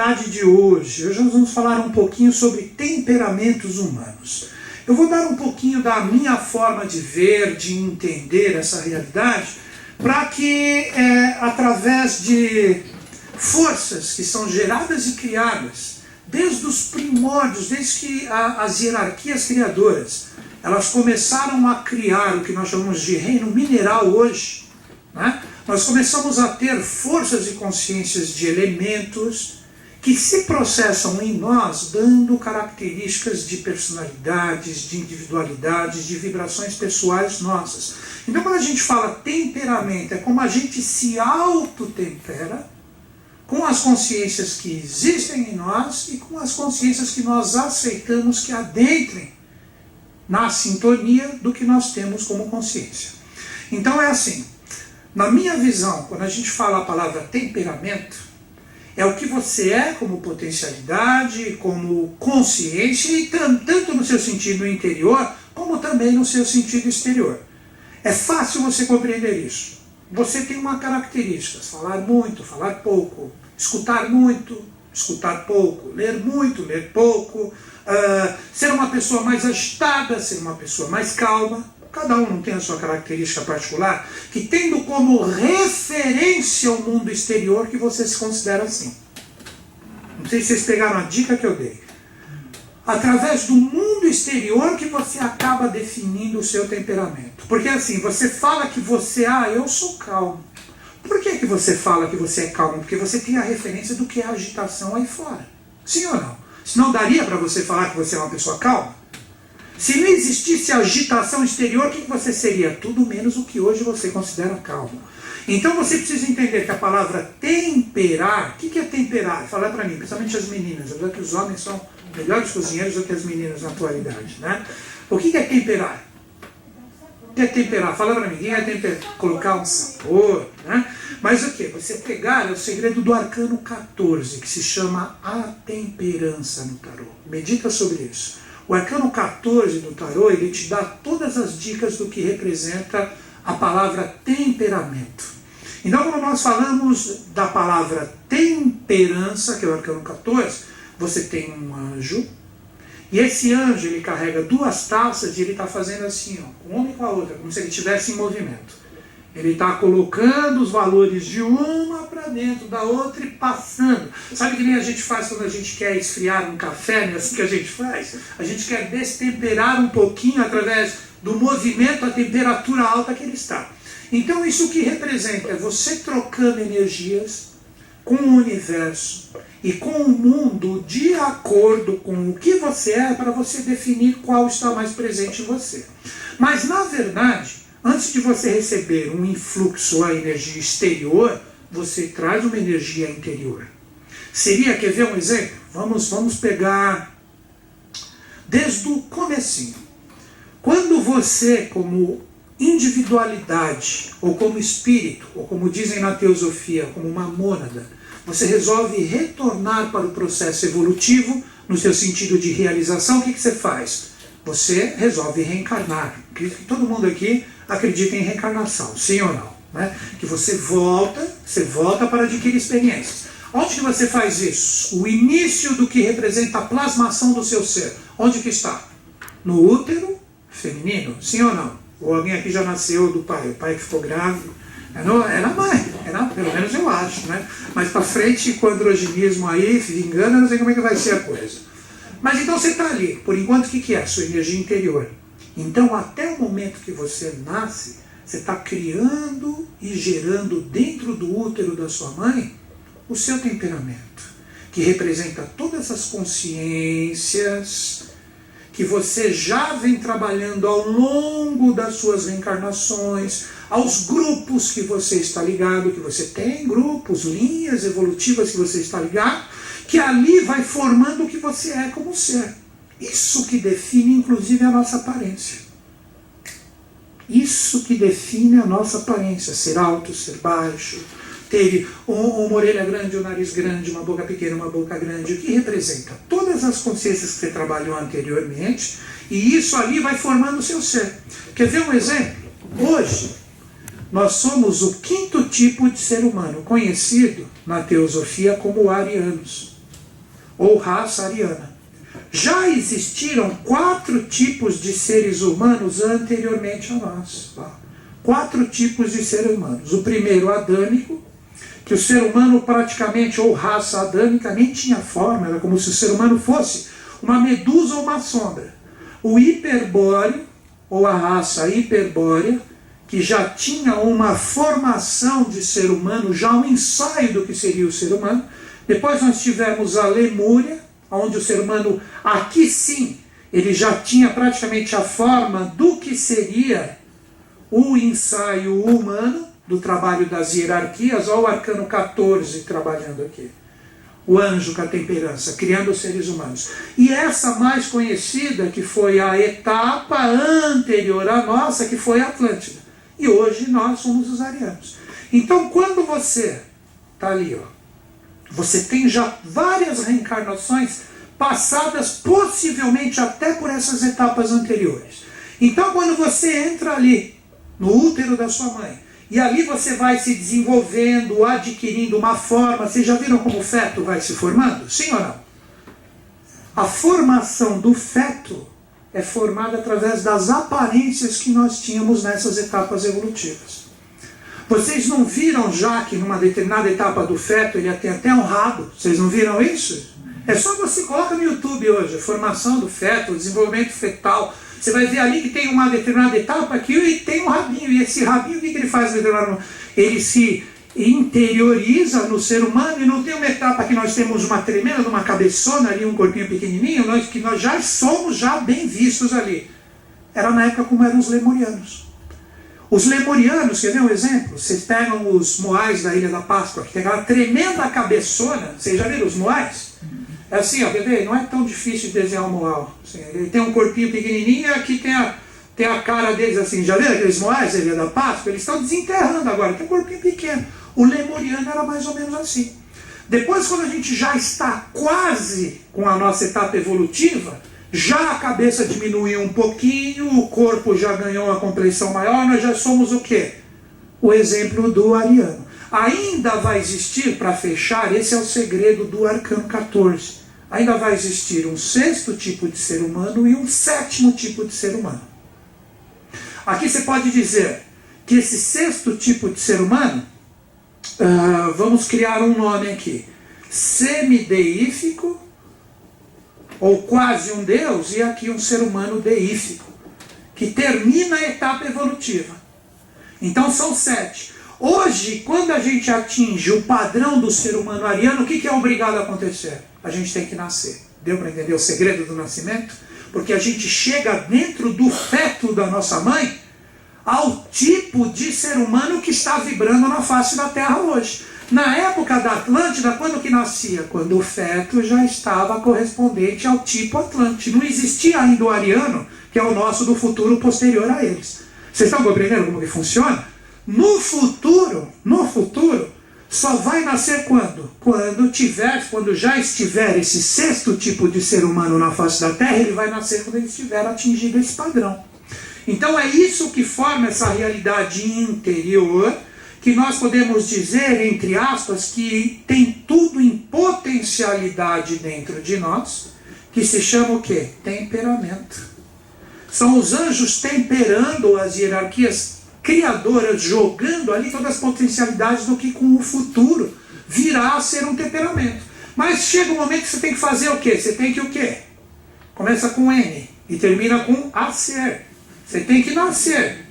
atividade de hoje. Hoje nós vamos falar um pouquinho sobre temperamentos humanos. Eu vou dar um pouquinho da minha forma de ver, de entender essa realidade, para que através de forças que são geradas e criadas, desde os primórdios, desde que as hierarquias criadoras, elas começaram a criar o que nós chamamos de reino mineral hoje, né? Nós começamos a ter forças e consciências de elementos que se processam em nós, dando características de personalidades, de individualidades, de vibrações pessoais nossas. Então, quando a gente fala temperamento, é como a gente se autotempera com as consciências que existem em nós e com as consciências que nós aceitamos que adentrem na sintonia do que nós temos como consciência. Então é assim, na minha visão, quando a gente fala a palavra temperamento, é o que você é como potencialidade, como consciência, e tanto no seu sentido interior, como também no seu sentido exterior. É fácil você compreender isso. Você tem uma característica: falar muito, falar pouco, escutar muito, escutar pouco, ler muito, ler pouco, ser uma pessoa mais agitada, ser uma pessoa mais calma. Cada um não tem a sua característica particular, que tendo como referência o mundo exterior que você se considera assim. Não sei se vocês pegaram a dica que eu dei. Através do mundo exterior que você acaba definindo o seu temperamento. Porque assim, você fala que você, eu sou calmo. Por que você fala que você é calmo? Porque você tem a referência do que é agitação aí fora. Sim ou não? Senão daria para você falar que você é uma pessoa calma? Se não existisse agitação exterior, o que você seria? Tudo menos o que hoje você considera calmo. Então você precisa entender que a palavra temperar, o que é temperar? Fala para mim, principalmente as meninas, apesar que os homens são melhores cozinheiros do que as meninas na atualidade, né? O que é temperar? O que é temperar? Fala para mim, o que é temperar? Colocar um sabor, né? Mas o que? Você pegar, é o segredo do arcano 14, que se chama a temperança no tarô. Medita sobre isso. O arcano 14 do tarô, ele te dá todas as dicas do que representa a palavra temperamento. Então, quando nós falamos da palavra temperança, que é o arcano 14, você tem um anjo, e esse anjo ele carrega duas taças e ele está fazendo assim, com uma e com a outra, como se ele estivesse em movimento. Ele está colocando os valores de uma para dentro da outra e passando. Sabe que nem a gente faz quando a gente quer esfriar um café, não é assim que a gente faz? A gente quer destemperar um pouquinho através do movimento, a temperatura alta que ele está. Então isso que representa é você trocando energias com o universo e com o mundo de acordo com o que você é, para você definir qual está mais presente em você. Mas na verdade, antes de você receber um influxo, a energia exterior, você traz uma energia interior. Seria, quer ver um exemplo? Vamos pegar desde o comecinho. Quando você, como individualidade, ou como espírito, ou como dizem na teosofia, como uma mônada, você resolve retornar para o processo evolutivo, no seu sentido de realização, o que você faz? Você resolve reencarnar. Acredito que todo mundo aqui acredita em reencarnação, sim ou não? Né? Que você volta para adquirir experiências. Onde que você faz isso? O início do que representa a plasmação do seu ser. Onde que está? No útero feminino, sim ou não? Ou alguém aqui já nasceu do pai, o pai que ficou grávido? É na mãe, pelo menos eu acho, né? Mas para frente, com o androgenismo aí, vingando, eu não sei como é que vai ser a coisa. Mas então você está ali, por enquanto o que é? A sua energia interior. Então até o momento que você nasce, você está criando e gerando dentro do útero da sua mãe o seu temperamento, que representa todas as consciências que você já vem trabalhando ao longo das suas reencarnações, aos grupos que você está ligado, que você tem grupos, linhas evolutivas que você está ligado, que ali vai formando o que você é como ser. Isso que define, inclusive, a nossa aparência. Isso que define a nossa aparência. Ser alto, ser baixo, ter uma orelha grande, um nariz grande, uma boca pequena, uma boca grande. O que representa? Todas as consciências que você trabalhou anteriormente, e isso ali vai formando o seu ser. Quer ver um exemplo? Hoje, nós somos o quinto tipo de ser humano, conhecido na teosofia como arianos. ou raça ariana. Já existiram 4 tipos de seres humanos anteriormente a nós. 4 tipos de seres humanos. O primeiro, adâmico, que o ser humano praticamente, ou raça adâmica, nem tinha forma, era como se o ser humano fosse uma medusa ou uma sombra. O hiperbóreo, ou a raça hiperbórea, que já tinha uma formação de ser humano, já um ensaio do que seria o ser humano. Depois nós tivemos a Lemúria, onde o ser humano, aqui sim, ele já tinha praticamente a forma do que seria o ensaio humano, do trabalho das hierarquias. Olha o arcano 14 trabalhando aqui. O anjo com a temperança, criando os seres humanos. E essa mais conhecida, que foi a etapa anterior à nossa, que foi a Atlântida. E hoje nós somos os arianos. Então quando você está ali, ó, você tem já várias reencarnações passadas, possivelmente até por essas etapas anteriores. Então quando você entra ali, no útero da sua mãe, e ali você vai se desenvolvendo, adquirindo uma forma. Vocês já viram como o feto vai se formando? Sim ou não? A formação do feto é formada através das aparências que nós tínhamos nessas etapas evolutivas. Vocês não viram já que numa determinada etapa do feto ele tem até um rabo? Vocês não viram isso? É só você colocar no YouTube hoje, a formação do feto, o desenvolvimento fetal. Você vai ver ali que tem uma determinada etapa aqui e tem um rabinho. E esse rabinho, o que ele faz? Ele se interioriza no ser humano. E não tem uma etapa que nós temos uma tremenda, uma cabeçona ali, um corpinho pequenininho, que nós já somos já bem vistos ali. Era na época como eram os lemurianos. Os lemurianos, quer ver um exemplo? Vocês pegam os moais da Ilha da Páscoa, que tem aquela tremenda cabeçona. Vocês já viram os moais? É assim, ó, quer ver? Não é tão difícil de desenhar um moal. Assim, ele tem um corpinho pequenininho e aqui tem a cara deles assim. Já viram aqueles moais da Ilha da Páscoa? Eles estão desenterrando agora, tem um corpinho pequeno. O lemuriano era mais ou menos assim. Depois, quando a gente já está quase com a nossa etapa evolutiva, já a cabeça diminuiu um pouquinho, o corpo já ganhou uma compleição maior, nós já somos o quê? O exemplo do ariano. Ainda vai existir, para fechar, esse é o segredo do arcano 14. Ainda vai existir um 6º tipo de ser humano e um 7º tipo de ser humano. Aqui você pode dizer que esse 6º tipo de ser humano, vamos criar um nome aqui, semideífico, ou quase um deus, e aqui um ser humano deífico, que termina a etapa evolutiva. Então são 7. Hoje, quando a gente atinge o padrão do ser humano ariano, o que é obrigado a acontecer? A gente tem que nascer. Deu para entender o segredo do nascimento? Porque a gente chega dentro do feto da nossa mãe ao tipo de ser humano que está vibrando na face da Terra hoje. Na época da Atlântida, quando que nascia? Quando o feto já estava correspondente ao tipo Atlante. Não existia ainda o ariano, que é o nosso do futuro posterior a eles. Vocês estão compreendendo como que funciona? No futuro, só vai nascer quando? Quando já estiver esse 6º tipo de ser humano na face da Terra, ele vai nascer quando ele estiver atingido esse padrão. Então é isso que forma essa realidade interior, que nós podemos dizer, entre aspas, que tem tudo em potencialidade dentro de nós, que se chama o quê? Temperamento. São os anjos temperando as hierarquias criadoras, jogando ali todas as potencialidades do que com o futuro virá a ser um temperamento. Mas chega um momento que você tem que fazer o quê? Você tem que o quê? Começa com N e termina com a ser. Você tem que nascer.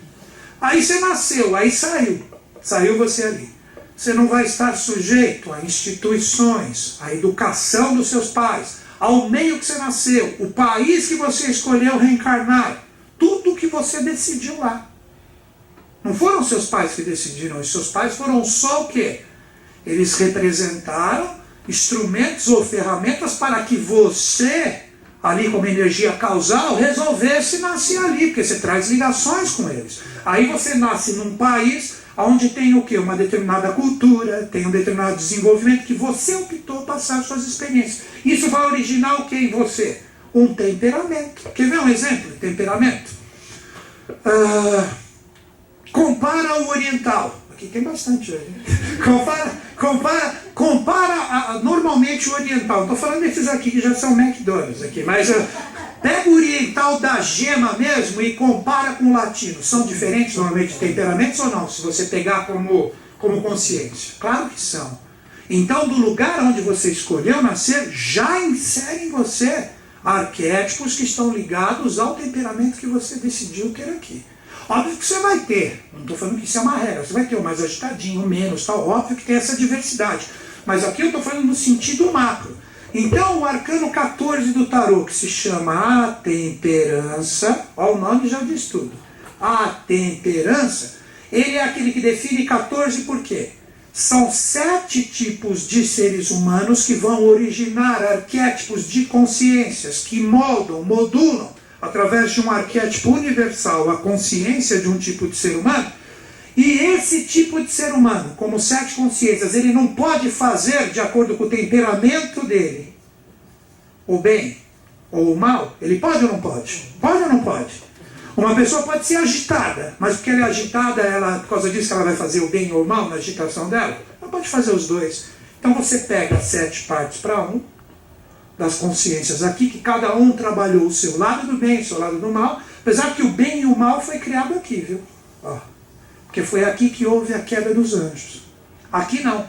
Aí você nasceu, aí saiu. Saiu você ali. Você não vai estar sujeito a instituições, à educação dos seus pais, ao meio que você nasceu, o país que você escolheu reencarnar, tudo que você decidiu lá. Não foram seus pais que decidiram, os seus pais foram só o quê? Eles representaram instrumentos ou ferramentas para que você, ali como energia causal, resolvesse nascer ali, porque você traz ligações com eles. Aí você nasce num país onde tem o quê? Uma determinada cultura, tem um determinado desenvolvimento que você optou passar suas experiências. Isso vai originar o que em você? Um temperamento. Quer ver um exemplo de temperamento? Compara o oriental. Aqui tem bastante hoje. compara normalmente o oriental. Não estou falando desses aqui que já são McDonald's aqui, mas pega o oriental da gema mesmo e compara com o latino. São diferentes normalmente temperamentos ou não? Se você pegar como consciência. Claro que são. Então, do lugar onde você escolheu nascer, já insere em você arquétipos que estão ligados ao temperamento que você decidiu ter aqui. Óbvio que você vai ter, não estou falando que isso é uma regra, você vai ter o mais agitadinho, o menos, tal, óbvio que tem essa diversidade. Mas aqui eu estou falando no sentido macro. Então, o arcano 14 do tarô, que se chama a temperança, ó, o nome já diz tudo. A temperança, ele é aquele que define 14 por quê? São 7 tipos de seres humanos que vão originar arquétipos de consciências que modulam, através de um arquétipo universal, a consciência de um tipo de ser humano. E esse tipo de ser humano, como 7 consciências, ele não pode fazer de acordo com o temperamento dele o bem ou o mal. Ele pode ou não pode? Pode ou não pode? Uma pessoa pode ser agitada, mas porque ela é agitada, por causa disso que ela vai fazer o bem ou o mal na agitação dela? Ela pode fazer os dois. Então você pega 7 partes para um, das consciências aqui, que cada um trabalhou o seu lado do bem, o seu lado do mal, apesar que o bem e o mal foi criado aqui, viu? Ó, porque foi aqui que houve a queda dos anjos. Aqui não.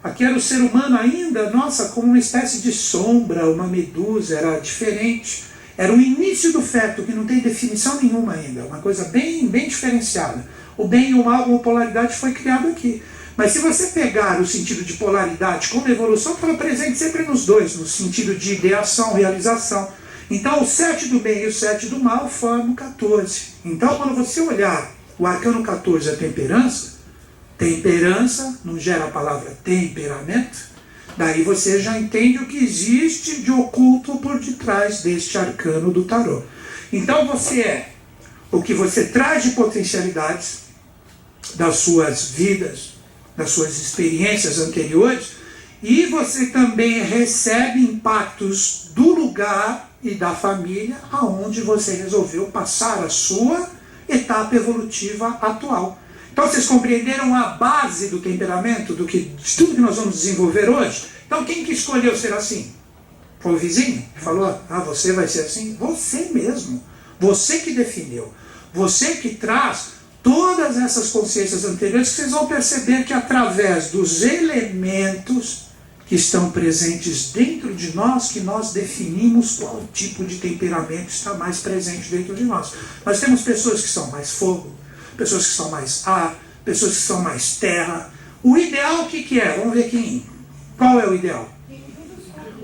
Aqui era o ser humano ainda, nossa, como uma espécie de sombra, uma medusa, era diferente. Era o início do feto, que não tem definição nenhuma ainda, uma coisa bem, bem diferenciada. O bem e o mal como polaridade foi criado aqui. Mas se você pegar o sentido de polaridade como evolução, está presente sempre nos dois, no sentido de ideação, realização. Então o 7 do bem e o 7 do mal formam 14. Então quando você olhar o arcano 14, a temperança, temperança não gera a palavra temperamento, daí você já entende o que existe de oculto por detrás deste arcano do tarô. Então você é o que você traz de potencialidades das suas vidas, das suas experiências anteriores, e você também recebe impactos do lugar e da família aonde você resolveu passar a sua etapa evolutiva atual. Então vocês compreenderam a base do temperamento, de tudo que nós vamos desenvolver hoje? Então quem que escolheu ser assim? Foi o vizinho que falou, você vai ser assim? Você mesmo, você que definiu, você que traz todas essas consciências anteriores, que vocês vão perceber que através dos elementos que estão presentes dentro de nós, que nós definimos qual tipo de temperamento está mais presente dentro de nós. Nós temos pessoas que são mais fogo, pessoas que são mais ar, pessoas que são mais terra. O ideal o que é? Vamos ver aqui. Qual é o ideal?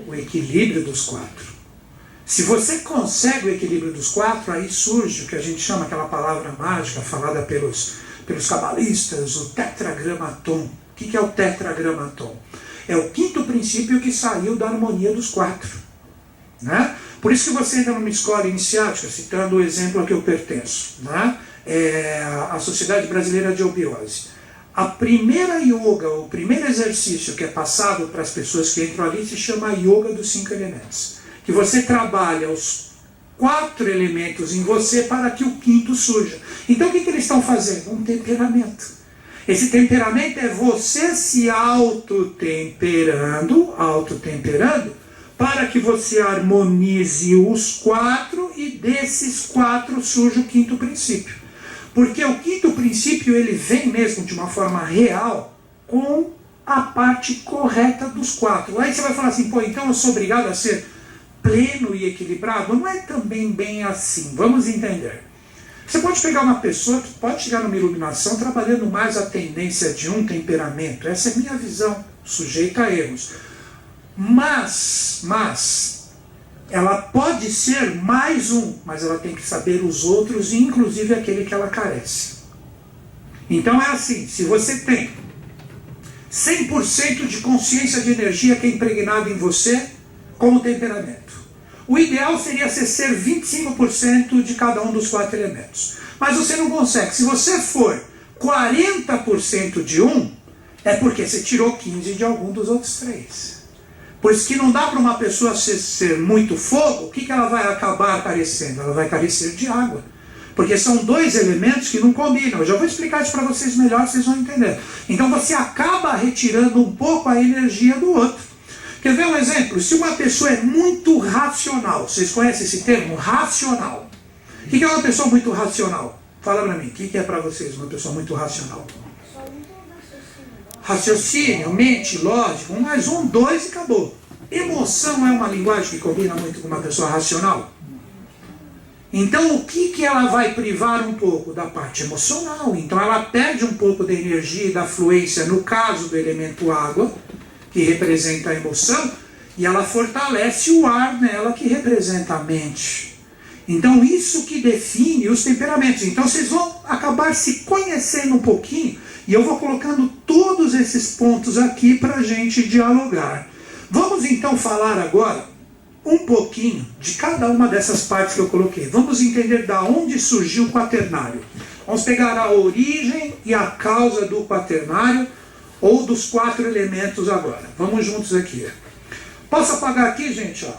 O equilíbrio dos 4. Se você consegue o equilíbrio dos 4, aí surge o que a gente chama, aquela palavra mágica falada pelos cabalistas, o tetragramaton. O que é o tetragramaton? É o 5º princípio que saiu da harmonia dos 4. Né? Por isso que você entra numa escola iniciática, citando o exemplo a que eu pertenço, né? A Sociedade Brasileira de Obiose. A primeira yoga, o primeiro exercício que é passado para as pessoas que entram ali se chama Yoga dos 5 elementos. Que você trabalha os 4 elementos em você para que o 5º surja. Então o que eles estão fazendo? Um temperamento. Esse temperamento é você se autotemperando, para que você harmonize os 4 e desses 4 surge o 5º princípio. Porque o 5º princípio ele vem mesmo de uma forma real com a parte correta dos 4. Aí você vai falar assim, então eu sou obrigado a ser pleno e equilibrado? Não é também bem assim, vamos entender. Você pode pegar uma pessoa que pode chegar numa iluminação trabalhando mais a tendência de um temperamento, essa é a minha visão, sujeita a erros. Mas, ela pode ser mais um, mas ela tem que saber os outros, inclusive aquele que ela carece. Então é assim, se você tem 100% de consciência de energia que é impregnado em você, como temperamento. O ideal seria você ser 25% de cada um dos 4 elementos. Mas você não consegue. Se você for 40% de um, é porque você tirou 15 de algum dos outros 3. Por isso que não dá para uma pessoa ser muito fogo, o que ela vai acabar carecendo? Ela vai carecer de água. Porque são dois elementos que não combinam. Eu já vou explicar isso para vocês melhor, vocês vão entender. Então você acaba retirando um pouco a energia do outro. Quer ver um exemplo? Se uma pessoa é muito racional, vocês conhecem esse termo? Racional. O que é uma pessoa muito racional? Fala para mim, o que é para vocês uma pessoa muito racional? Raciocínio, mente, lógico, um mais um, dois e acabou. Emoção é uma linguagem que combina muito com uma pessoa racional? Então o que ela vai privar um pouco? Da parte emocional. Então ela perde um pouco da energia e da fluência, no caso do elemento água, que representa a emoção, e ela fortalece o ar nela, que representa a mente. Então isso que define os temperamentos. Então vocês vão acabar se conhecendo um pouquinho, e eu vou colocando todos esses pontos aqui para a gente dialogar. Vamos então falar agora um pouquinho de cada uma dessas partes que eu coloquei. Vamos entender da onde surgiu o quaternário. Vamos pegar a origem e a causa do quaternário, ou dos 4 elementos agora. Vamos juntos aqui. Posso apagar aqui, gente? Ó.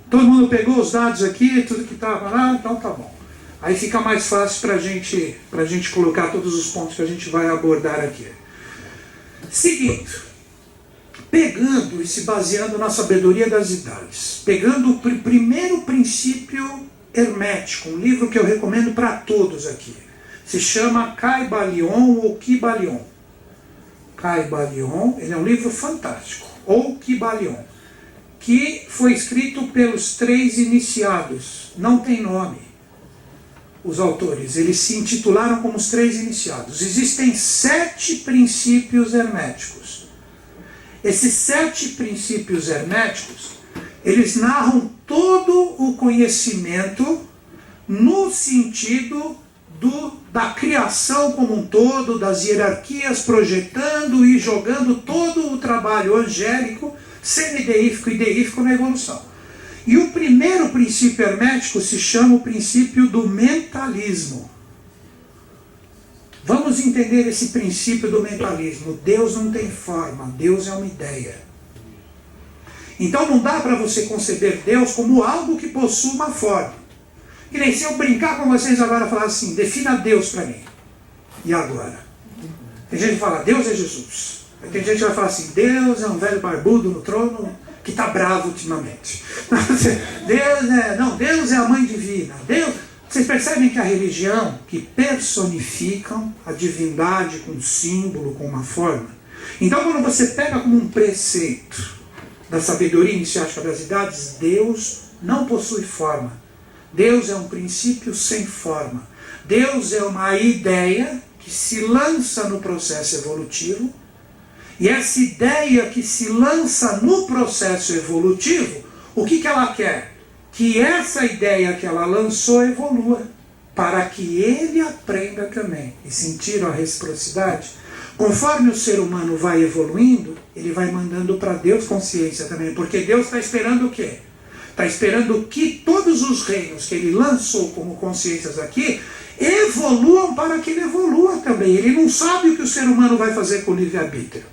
Todo mundo pegou os dados aqui, tudo que estava lá? Então tá bom. Aí fica mais fácil para a gente colocar todos os pontos que a gente vai abordar aqui. Seguinte, pegando e se baseando na sabedoria das idades, pegando o primeiro princípio hermético, um livro que eu recomendo para todos aqui, se chama Kybalion ou Kybalion. Kybalion, ele é um livro fantástico, ou Kybalion, que foi escrito pelos 3 iniciados, não tem nome. Os autores, eles se intitularam como os 3 iniciados. Existem 7 princípios herméticos. Esses 7 princípios herméticos, eles narram todo o conhecimento no sentido da criação como um todo, das hierarquias, projetando e jogando todo o trabalho angélico, semideífico e deífico na evolução. E o primeiro princípio hermético se chama o princípio do mentalismo. Vamos entender esse princípio do mentalismo. Deus não tem forma, Deus é uma ideia. Então não dá para você conceber Deus como algo que possui uma forma. Que nem se eu brincar com vocês agora e falar assim, defina Deus para mim. E agora? Tem gente que fala, Deus é Jesus. Aí tem gente que vai falar assim, Deus é um velho barbudo no trono que está bravo ultimamente. Deus é a mãe divina. Vocês percebem que a religião, que personificam a divindade com um símbolo, com uma forma. Então quando você pega como um preceito da sabedoria iniciática das idades, Deus não possui forma. Deus é um princípio sem forma. Deus é uma ideia que se lança no processo evolutivo, e essa ideia que se lança no processo evolutivo, o que ela quer? Que essa ideia que ela lançou evolua, para que ele aprenda também. E sentiram a reciprocidade? Conforme o ser humano vai evoluindo, ele vai mandando para Deus consciência também, porque Deus está esperando o quê? Está esperando que todos os reinos que ele lançou como consciências aqui, evoluam para que ele evolua também. Ele não sabe o que o ser humano vai fazer com o livre-arbítrio.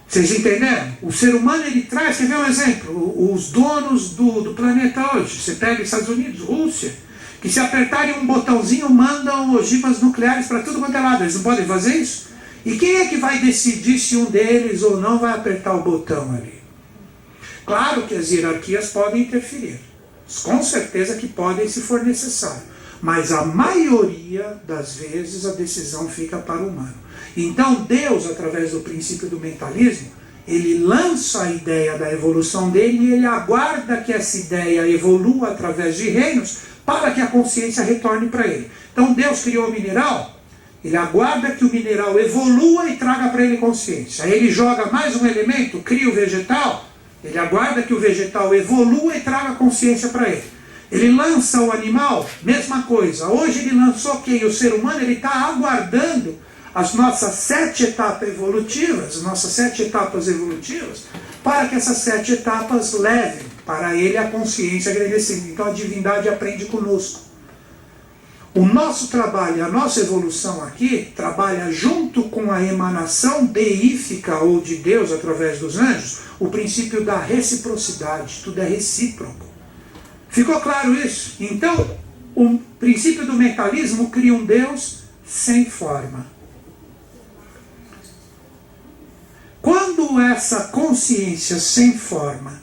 Vocês entenderam? O ser humano, ele traz, quer ver um exemplo? Os donos do planeta hoje, você pega Estados Unidos, Rússia, que se apertarem um botãozinho, mandam ogivas nucleares para tudo quanto é lado. Eles não podem fazer isso? E quem é que vai decidir se um deles ou não vai apertar o botão ali? Claro que as hierarquias podem interferir. Com certeza que podem, se for necessário. Mas a maioria das vezes a decisão fica para o humano. Então Deus, através do princípio do mentalismo, ele lança a ideia da evolução dele e ele aguarda que essa ideia evolua através de reinos para que a consciência retorne para ele. Então Deus criou o mineral, ele aguarda que o mineral evolua e traga para ele consciência. Aí ele joga mais um elemento, cria o vegetal, ele aguarda que o vegetal evolua e traga consciência para ele. Ele lança o animal, mesma coisa. Hoje ele lançou quem? O ser humano, ele está aguardando as nossas 7 etapas evolutivas, para que essas 7 etapas levem para ele a consciência agradecida. Então a divindade aprende conosco. O nosso trabalho, a nossa evolução aqui, trabalha junto com a emanação deífica ou de Deus através dos anjos, o princípio da reciprocidade. Tudo é recíproco. Ficou claro isso? Então, o princípio do mentalismo cria um Deus sem forma. Quando essa consciência sem forma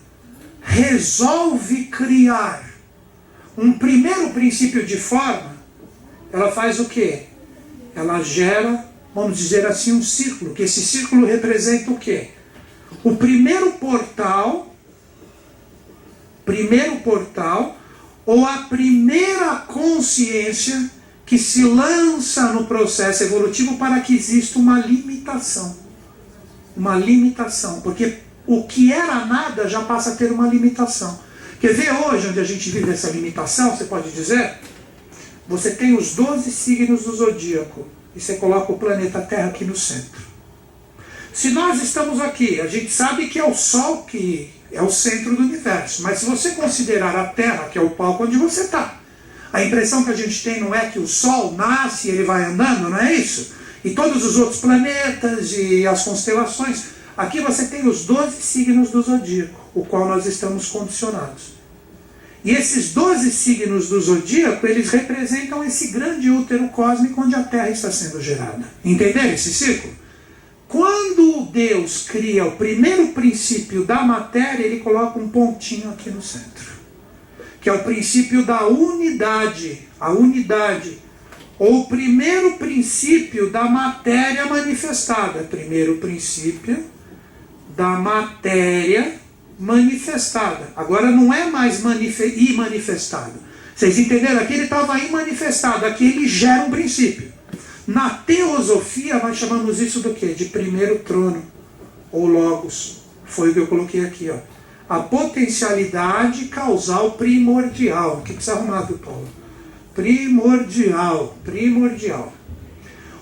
resolve criar um primeiro princípio de forma, ela faz o quê? Ela gera, vamos dizer assim, um círculo, que esse círculo representa o quê? O primeiro portal, ou a primeira consciência que se lança no processo evolutivo para que exista uma limitação. Uma limitação, porque o que era nada já passa a ter uma limitação. Quer ver hoje onde a gente vive essa limitação, você pode dizer? Você tem os 12 signos do zodíaco e você coloca o planeta Terra aqui no centro. Se nós estamos aqui, a gente sabe que é o Sol que é o centro do universo, mas se você considerar a Terra, que é o palco onde você está, a impressão que a gente tem não é que o Sol nasce e ele vai andando, não é isso? E todos os outros planetas e as constelações, aqui você tem os 12 signos do zodíaco, o qual nós estamos condicionados. E esses 12 signos do zodíaco, eles representam esse grande útero cósmico onde a Terra está sendo gerada. Entenderam esse círculo? Quando Deus cria o primeiro princípio da matéria, ele coloca um pontinho aqui no centro, que é o princípio da unidade, a unidade, ou o primeiro princípio da matéria manifestada. Primeiro princípio da matéria manifestada. Agora não é mais imanifestado. Vocês entenderam? Aqui ele estava imanifestado, aqui ele gera um princípio. Na teosofia nós chamamos isso do quê? De primeiro trono, ou logos. Foi o que eu coloquei aqui, ó. A potencialidade causal primordial. O que precisa arrumar, viu, Paulo? Primordial.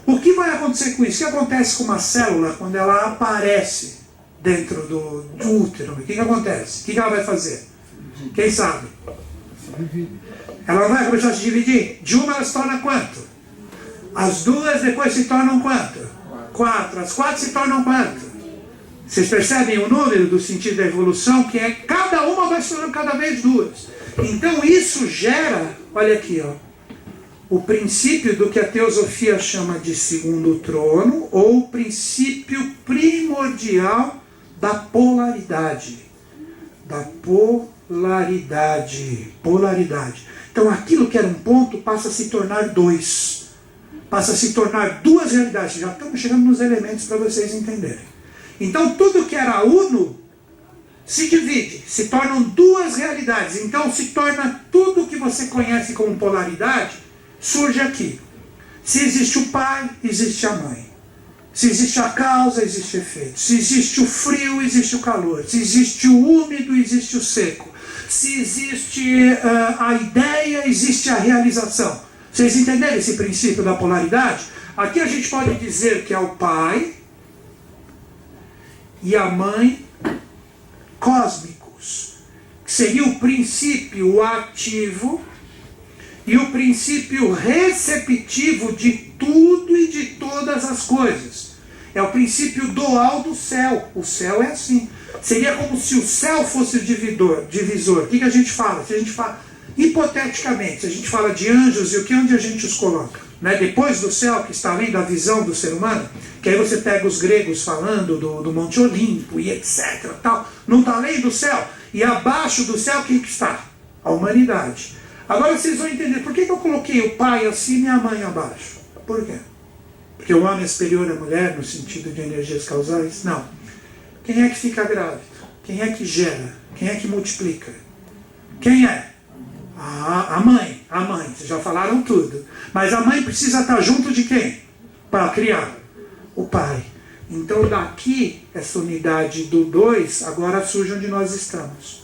O que vai acontecer com isso? O que acontece com uma célula quando ela aparece dentro do útero? O que acontece? O que ela vai fazer? Quem sabe? Ela vai começar a se dividir. De uma ela se torna quanto? As duas depois se tornam quanto? 4. As 4 se tornam quanto? Vocês percebem o número do sentido da evolução, que é cada uma vai se tornando cada vez 2. Então isso gera, olha aqui, ó, o princípio do que a teosofia chama de segundo trono, ou o princípio primordial da polaridade. Da polaridade. Então aquilo que era um ponto passa a se tornar 2. Passa a se tornar 2 realidades. Já estamos chegando nos elementos para vocês entenderem. Então tudo que era uno se divide, se tornam 2 realidades. Então se torna tudo que você conhece como polaridade, surge aqui. Se existe o pai, existe a mãe. Se existe a causa, existe o efeito. Se existe o frio, existe o calor. Se existe o úmido, existe o seco. Se existe a ideia, existe a realização. Vocês entenderam esse princípio da polaridade? Aqui a gente pode dizer que é o pai e a mãe cósmicos, que seria o princípio ativo e o princípio receptivo de tudo e de todas as coisas. É o princípio dual do céu. O céu é assim. Seria como se o céu fosse o divisor. O que a gente fala? Se a gente fala, hipoteticamente, se a gente fala de anjos, e onde a gente os coloca? Né? Depois do céu, que está além da visão do ser humano, que aí você pega os gregos falando do Monte Olimpo e etc. Tal. Não está além do céu. E abaixo do céu, o que está? A humanidade. Agora vocês vão entender por que eu coloquei o pai acima e a mãe abaixo. Por quê? Porque o homem é superior à mulher no sentido de energias causais? Não. Quem é que fica grávido? Quem é que gera? Quem é que multiplica? Quem é? A mãe. A mãe. Vocês já falaram tudo. Mas a mãe precisa estar junto de quem? Para criar? O pai. Então daqui, essa unidade do 2, agora surge onde nós estamos.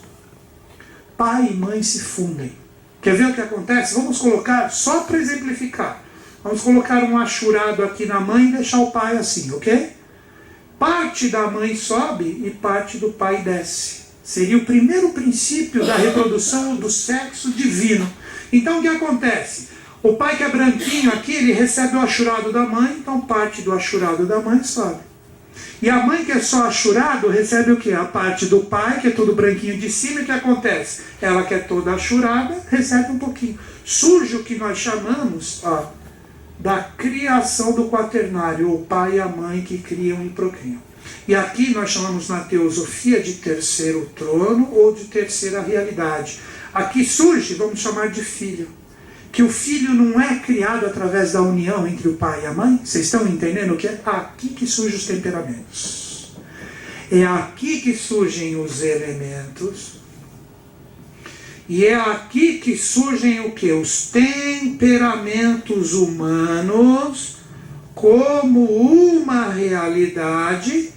Pai e mãe se fundem. Quer ver o que acontece? Vamos colocar, só para exemplificar, vamos colocar um achurado aqui na mãe e deixar o pai assim, ok? Parte da mãe sobe e parte do pai desce. Seria o primeiro princípio da reprodução do sexo divino. Então o que acontece? O pai que é branquinho aqui, ele recebe o achurado da mãe, então parte do achurado da mãe sobe. E a mãe que é só achurado recebe o quê? A parte do pai, que é tudo branquinho de cima, e o que acontece? Ela que é toda achurada, recebe um pouquinho. Surge o que nós chamamos da criação do quaternário, o pai e a mãe que criam e procriam. E aqui nós chamamos na teosofia de terceiro trono ou de terceira realidade. Aqui surge, vamos chamar de filho. Que o filho não é criado através da união entre o pai e a mãe. Vocês estão entendendo o que é? Aqui que surgem os temperamentos. É aqui que surgem os elementos. E é aqui que surgem o que? Os temperamentos humanos como uma realidade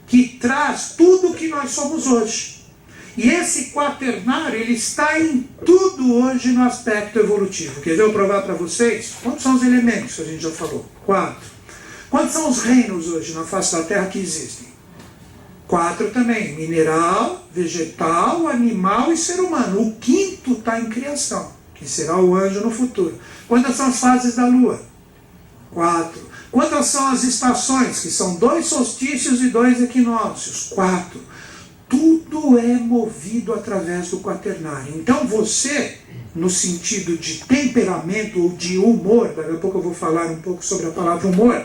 que traz tudo o que nós somos hoje. E esse quaternário, ele está em tudo hoje no aspecto evolutivo. Quer ver eu provar para vocês? Quantos são os elementos que a gente já falou? 4. Quantos são os reinos hoje na face da Terra que existem? 4 também. Mineral, vegetal, animal e ser humano. O 5º está em criação, que será o anjo no futuro. Quantas são as fases da Lua? 4. Quantas são as estações? Que são 2 solstícios e 2 equinócios. 4. Tudo é movido através do quaternário. Então você, no sentido de temperamento ou de humor, daqui a pouco eu vou falar um pouco sobre a palavra humor,